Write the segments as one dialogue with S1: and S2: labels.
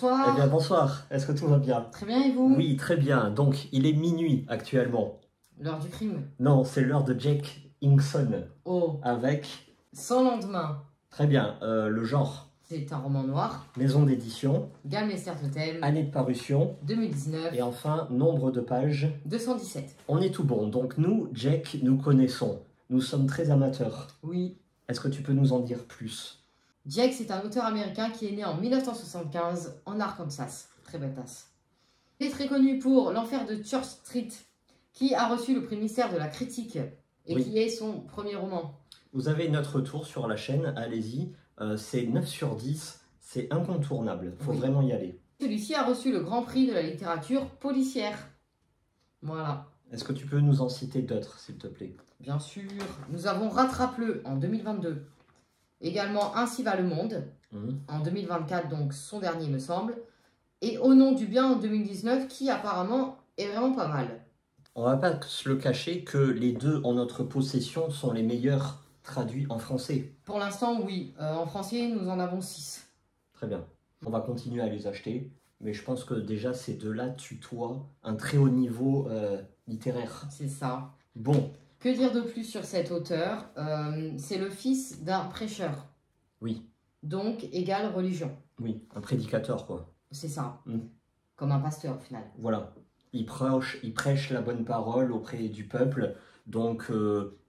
S1: bonsoir.
S2: Eh bien, bonsoir. Est-ce que tout va bien?
S1: Très bien, et vous?
S2: Oui, très bien. Donc, il est minuit actuellement.
S1: L'heure du crime.
S2: Non, c'est l'heure de Jake Hinkson.
S1: Oh.
S2: Avec...
S1: Sans lendemain.
S2: Très bien. Le genre.
S1: C'est un roman noir.
S2: Maison d'édition.
S1: Gallmeister Totem.
S2: Année de parution.
S1: 2019.
S2: Et enfin, nombre de pages.
S1: 217.
S2: On est tout bon. Donc, nous, Jake, nous connaissons. Nous sommes très amateurs.
S1: Oui.
S2: Est-ce que tu peux nous en dire plus?
S1: Jake, c'est un auteur américain qui est né en 1975 en Arkansas. Très badass. Il est très connu pour L'Enfer de Church Street, qui a reçu le prix Mystère de la critique et
S2: Oui.
S1: qui est son premier roman.
S2: Vous avez notre tour sur la chaîne, allez-y. C'est 9 sur 10, c'est incontournable. Faut vraiment y aller.
S1: Celui-ci a reçu le Grand Prix de la littérature policière. Voilà.
S2: Est-ce que tu peux nous en citer d'autres, s'il te plaît?
S1: Bien sûr. Nous avons Rattrape-le en 2022. Également Ainsi va le monde en 2024, donc son dernier me semble. Et Au nom du bien en 2019, qui apparemment est vraiment pas mal.
S2: On va pas se le cacher que les deux en notre possession sont les meilleurs traduits en français.
S1: Pour l'instant, oui. En français, nous en avons 6.
S2: Très bien. On va continuer à les acheter. Mais je pense que déjà ces deux-là tutoient un très haut niveau littéraire.
S1: C'est ça.
S2: Bon.
S1: Que dire de plus sur cet auteur? C'est le fils d'un prêcheur.
S2: Oui.
S1: Donc, égale religion.
S2: Oui, un prédicateur, quoi.
S1: C'est ça. Comme un pasteur, au final.
S2: Voilà. Il prêche la bonne parole auprès du peuple. Donc,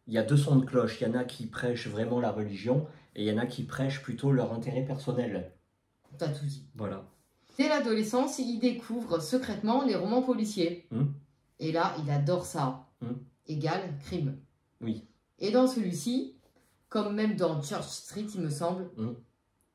S2: il y a deux sons de cloche. Il y en a qui prêchent vraiment la religion et il y en a qui prêchent plutôt leur intérêt personnel.
S1: T'as tout dit.
S2: Voilà.
S1: Dès l'adolescence, il découvre secrètement les romans policiers. Et là, il adore ça. Égale crime.
S2: Oui.
S1: Et dans celui-ci, comme même dans Church Street, il me semble,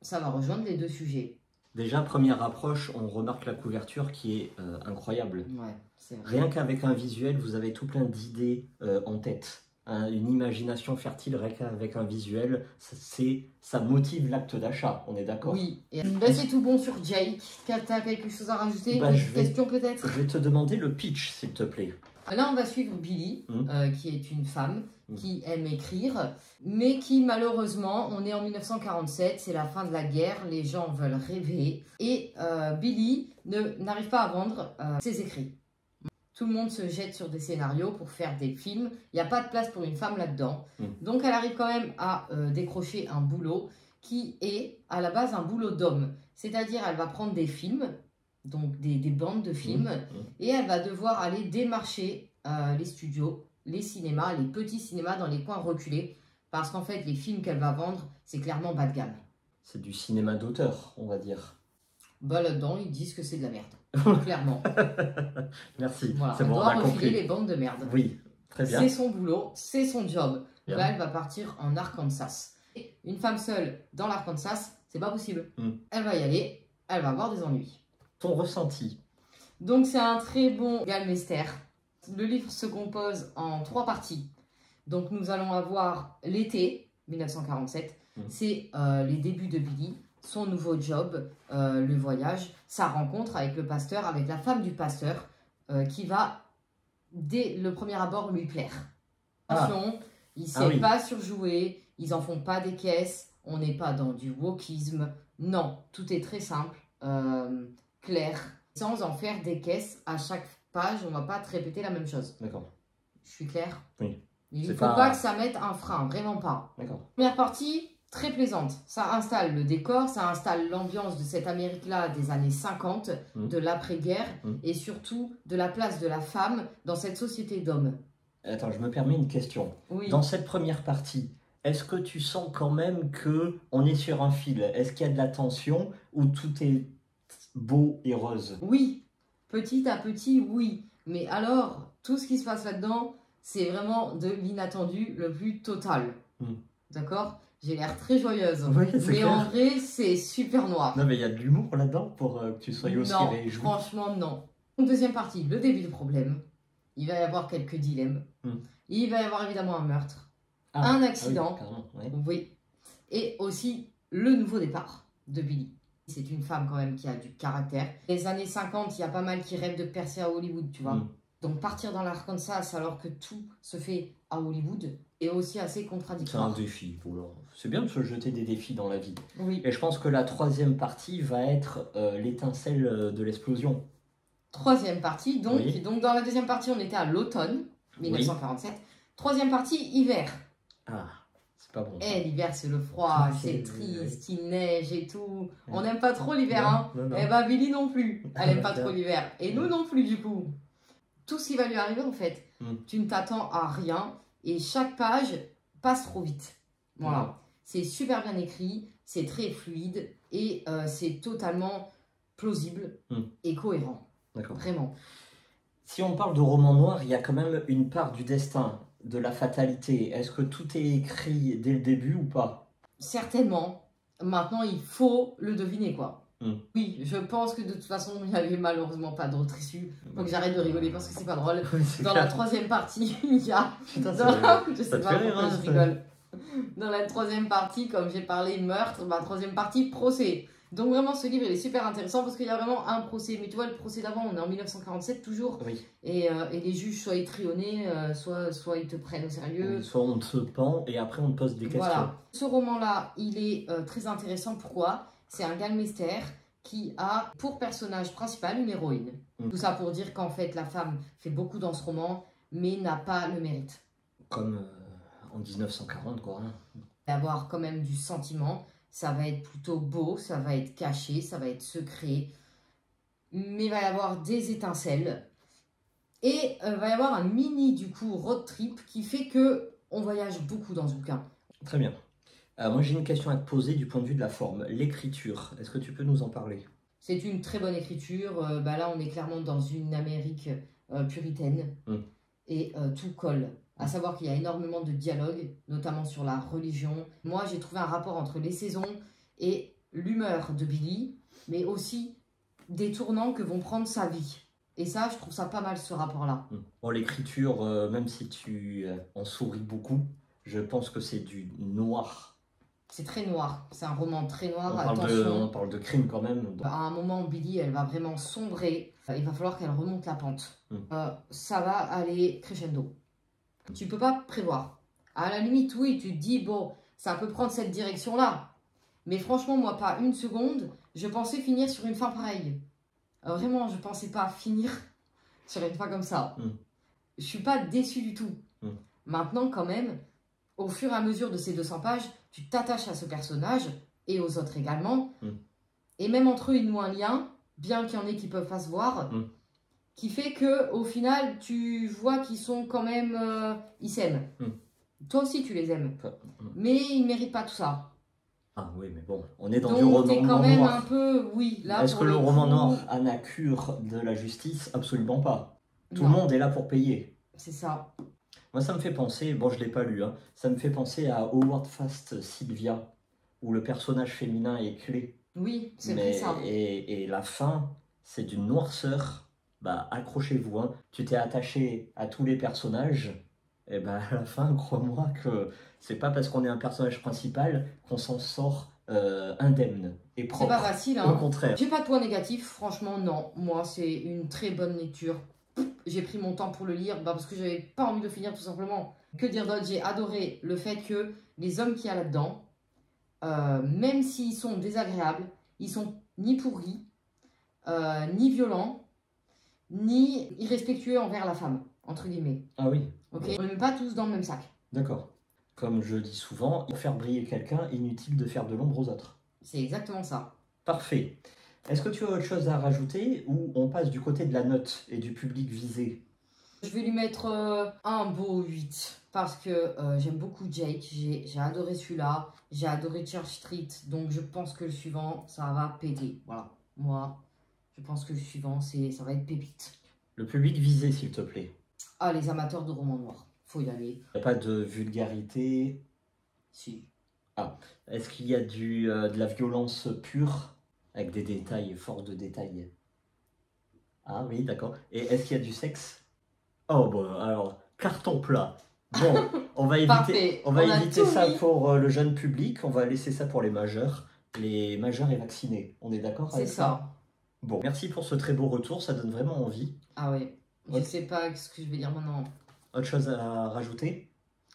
S1: ça va rejoindre les deux sujets.
S2: Déjà, première approche, on remarque la couverture qui est incroyable.
S1: Ouais, c'est vrai.
S2: Rien qu'avec un visuel, vous avez tout plein d'idées en tête. Une imagination fertile, rien qu'avec un visuel, ça motive l'acte d'achat, on est d'accord?
S1: Oui, et c'est tout bon sur Jake. T'as quelque chose à rajouter?
S2: Bah,
S1: Une question peut-être?
S2: Je vais te demander le pitch, s'il te plaît.
S1: Là, on va suivre Billy, qui est une femme qui aime écrire, mais qui malheureusement, on est en 1947, c'est la fin de la guerre, les gens veulent rêver, et Billy n'arrive pas à vendre ses écrits. Tout le monde se jette sur des scénarios pour faire des films, il n'y a pas de place pour une femme là-dedans, donc elle arrive quand même à décrocher un boulot qui est à la base un boulot d'homme, c'est-à-dire elle va prendre des films, donc des bandes de films, et elle va devoir aller démarcher les studios, les cinémas, les petits cinémas dans les coins reculés, parce qu'en fait, les films qu'elle va vendre, c'est clairement bas de gamme.
S2: C'est du cinéma d'auteur, on va dire.
S1: Bah là-dedans, ils disent que c'est de la merde, clairement.
S2: Merci,
S1: Voilà,
S2: c'est bon, on a compris.
S1: refiler les bandes de merde.
S2: Oui, très bien.
S1: C'est son boulot, c'est son job.
S2: Bien.
S1: Là, elle va partir en Arkansas. Une femme seule dans l'Arkansas, c'est pas possible. Elle va y aller, elle va avoir des ennuis.
S2: Ton ressenti? Donc
S1: c'est un très bon Gallmeister. Le livre se compose en 3 parties. Donc nous allons avoir l'été 1947, c'est les débuts de Billy, son nouveau job, le voyage, sa rencontre avec le pasteur, avec la femme du pasteur, qui va, dès le premier abord, lui plaire. Attention, il ne sait pas surjouer, ils en font pas des caisses, on n'est pas dans du wokisme. Non, tout est très simple, clair, sans en faire des caisses à chaque page, on va pas te répéter la même chose.
S2: D'accord.
S1: Je suis claire?
S2: Oui.
S1: Il ne faut pas que ça mette un frein, vraiment pas.
S2: D'accord.
S1: Première partie, très plaisante. Ça installe le décor, ça installe l'ambiance de cette Amérique-là des années 50, de l'après-guerre, et surtout de la place de la femme dans cette société d'hommes.
S2: Attends, je me permets une question.
S1: Oui.
S2: Dans cette première partie, est-ce que tu sens quand même qu'on est sur un fil? Est-ce qu'il y a de la tension ou tout est beau et rose?
S1: Oui, petit à petit, oui. Mais alors, tout ce qui se passe là-dedans, c'est vraiment de l'inattendu le plus total. D'accord? J'ai l'air très joyeuse.
S2: Oui,
S1: mais
S2: clair.
S1: En vrai, c'est super noir.
S2: Non, mais il y a de l'humour là-dedans pour que tu sois aussi réjoui.
S1: Non, franchement, non. Donc, deuxième partie, le début du problème. Il va y avoir quelques dilemmes. Il va y avoir évidemment un meurtre, un accident. Oui. Et aussi le nouveau départ de Billy. C'est une femme quand même qui a du caractère. Les années 50, il y a pas mal qui rêvent de percer à Hollywood, tu vois. Donc partir dans l'Arkansas alors que tout se fait à Hollywood est aussi assez
S2: C'est
S1: contradictoire.
S2: un défi. Voilà. C'est bien de se jeter des défis dans la vie.
S1: Oui.
S2: Et je pense que la troisième partie va être l'étincelle de l'explosion.
S1: Troisième partie, donc,
S2: Oui.
S1: donc dans la deuxième partie, on était à l'automne 1947. Troisième partie, hiver.
S2: Ah, c'est pas bon.
S1: Eh, l'hiver, c'est le froid,
S2: Ah,
S1: c'est
S2: c'est-
S1: triste, il neige et tout. On
S2: Ouais.
S1: n'aime pas trop l'hiver,
S2: Non,
S1: hein.
S2: non, non.
S1: Eh ben, Billy non plus. Elle aime pas
S2: Bien.
S1: trop l'hiver. Et nous non plus, du coup. Tout ce qui va lui arriver, en fait, tu ne t'attends à rien. Et chaque page passe trop vite. Voilà.
S2: Ouais.
S1: C'est super bien écrit, c'est très fluide et c'est totalement plausible et cohérent.
S2: D'accord.
S1: Vraiment.
S2: Si on parle de roman noir, il y a quand même une part du destin, de la fatalité. Est-ce que tout est écrit dès le début ou pas?
S1: Certainement. Maintenant, il faut le deviner, quoi. Oui, je pense que de toute façon, il n'y avait malheureusement pas d'autre issue. Donc j'arrête de rigoler parce que c'est pas drôle. Dans la troisième partie, il y a...
S2: Putain,
S1: Je sais pas pourquoi je rigole. Dans la troisième partie, comme j'ai parlé meurtre, ma troisième partie, procès. Donc vraiment, ce livre, il est super intéressant parce qu'il y a vraiment un procès. Mais tu vois, le procès d'avant, on est en 1947 toujours.
S2: Oui.
S1: Et les juges, soit ils trionnés, soit ils te prennent au sérieux.
S2: Oui, soit on te pend et après on te pose des questions.
S1: Voilà. Ce roman-là, il est très intéressant. Pourquoi? C'est un galmester qui a pour personnage principal une héroïne. Tout ça pour dire qu'en fait, la femme fait beaucoup dans ce roman, mais n'a pas le mérite.
S2: Comme en 1940, quoi.
S1: Avoir quand même du sentiment, ça va être plutôt beau, ça va être caché, ça va être secret, mais il va y avoir des étincelles. Et il va y avoir un mini, du coup, road trip qui fait que on voyage beaucoup dans ce bouquin.
S2: Très bien. Moi, j'ai une question à te poser du point de vue de la forme. L'écriture, est-ce que tu peux nous en parler?
S1: C'est une très bonne écriture. Là, on est clairement dans une Amérique puritaine. Et tout colle. À savoir qu'il y a énormément de dialogues, notamment sur la religion. Moi, j'ai trouvé un rapport entre les saisons et l'humeur de Billy, mais aussi des tournants que vont prendre sa vie. Et ça, je trouve ça pas mal, ce rapport-là.
S2: Bon, l'écriture, même si tu en souris beaucoup, je pense que c'est du noir.
S1: C'est très noir. C'est un roman très noir.
S2: On parle de crime quand même. Donc...
S1: À un moment, Billy, elle va vraiment sombrer. Il va falloir qu'elle remonte la pente. Ça va aller crescendo. Tu peux pas prévoir. À la limite, oui, tu te dis, bon, ça peut prendre cette direction-là. Mais franchement, moi, pas une seconde, je pensais finir sur une fin pareille. Vraiment, je pensais pas finir sur une fin comme ça. Je suis pas déçue du tout. Maintenant, quand même, au fur et à mesure de ces 200 pages, tu t'attaches à ce personnage et aux autres également. Et même entre eux, ils nouent un lien, bien qu'il y en ait qui peuvent pas se voir, qui fait que au final, tu vois qu'ils sont quand même... ils s'aiment. Toi aussi, tu les aimes. Mais ils méritent pas tout ça.
S2: Ah oui, mais bon, on est dans
S1: donc,
S2: du roman
S1: t'es quand même
S2: noir.
S1: Un peu... Oui, là,
S2: est-ce que le roman noir a la cure de la justice? Absolument pas. Tout le monde est là pour payer.
S1: C'est ça.
S2: Moi, ça me fait penser, bon, je ne l'ai pas lu, hein, ça me fait penser à Howard Fast Sylvia, où le personnage féminin est clé.
S1: Oui, c'est vrai ça.
S2: Et la fin, c'est d'une noirceur. Bah, accrochez-vous, hein. Tu t'es attaché à tous les personnages, et bah, à la fin, crois-moi que c'est pas parce qu'on est un personnage principal qu'on s'en sort indemne et propre.
S1: C'est pas facile, hein.
S2: Au contraire.
S1: J'ai pas de point négatif, franchement, non. Moi, c'est une très bonne lecture. J'ai pris mon temps pour le lire parce que j'avais pas envie de finir tout simplement. Que dire d'autre? J'ai adoré le fait que les hommes qu'il y a là-dedans, même s'ils sont désagréables, ils sont ni pourris, ni violents, ni irrespectueux envers la femme, entre guillemets.
S2: Ah oui.
S1: Ok. On ne met pas tous dans le même sac.
S2: D'accord. Comme je dis souvent, pour faire briller quelqu'un, inutile de faire de l'ombre aux autres.
S1: C'est exactement ça.
S2: Parfait. Est-ce que tu as autre chose à rajouter ou on passe du côté de la note et du public visé?
S1: Je vais lui mettre un beau 8 parce que j'aime beaucoup Jake, j'ai adoré celui-là, j'ai adoré Church Street, donc je pense que le suivant, ça va péter. Voilà, moi, je pense que le suivant, ça va être pépite.
S2: Le public visé, s'il te plaît.
S1: Ah, les amateurs de romans noirs, faut y aller.
S2: Il n'y a pas de vulgarité?
S1: Si.
S2: Ah, est-ce qu'il y a de la violence pure? Avec des détails, force de détails. Ah oui, d'accord. Et est-ce qu'il y a du sexe? Oh bon, alors, carton plat. Bon, on va éviter, on va éviter ça pour le jeune public. On va laisser ça pour les majeurs. Les majeurs et vaccinés. On est d'accord avec ça?
S1: C'est ça.
S2: Bon, merci pour ce très beau retour. Ça donne vraiment envie.
S1: Ah oui. Je sais pas ce que je vais dire maintenant.
S2: Autre chose à rajouter?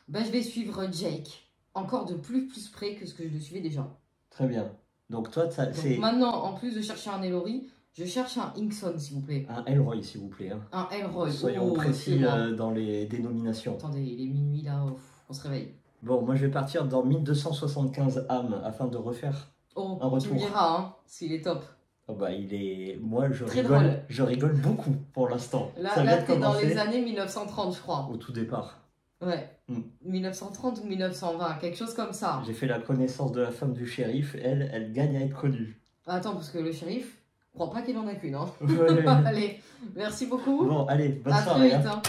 S1: Bah, je vais suivre Jake. Encore de plus près que ce que je le suivais déjà.
S2: Très bien. Donc toi, c'est...
S1: Maintenant, en plus de chercher un Ellory, je cherche un Inkson, s'il vous plaît.
S2: Un Elroy, s'il vous plaît. Hein.
S1: Un Elroy.
S2: Soyons précis dans les dénominations.
S1: Attendez, il est minuit là, on se réveille.
S2: Bon, moi je vais partir dans 1275 âmes afin de refaire un retour.
S1: Tu me diras, hein, s'il est top.
S2: Oh bah, il est... Moi,
S1: drôle.
S2: Je rigole beaucoup pour l'instant.
S1: Là t'es dans les années 1930, je crois.
S2: Au tout départ.
S1: Ouais. 1930 ou 1920, quelque chose comme ça.
S2: J'ai fait la connaissance de la femme du shérif. Elle gagne à être connue.
S1: Attends, parce que le shérif, je crois pas qu'il en a qu'une. Hein.
S2: Ouais.
S1: Allez, merci beaucoup.
S2: Bon, allez, bonne
S1: soirée. À très vite. Hein.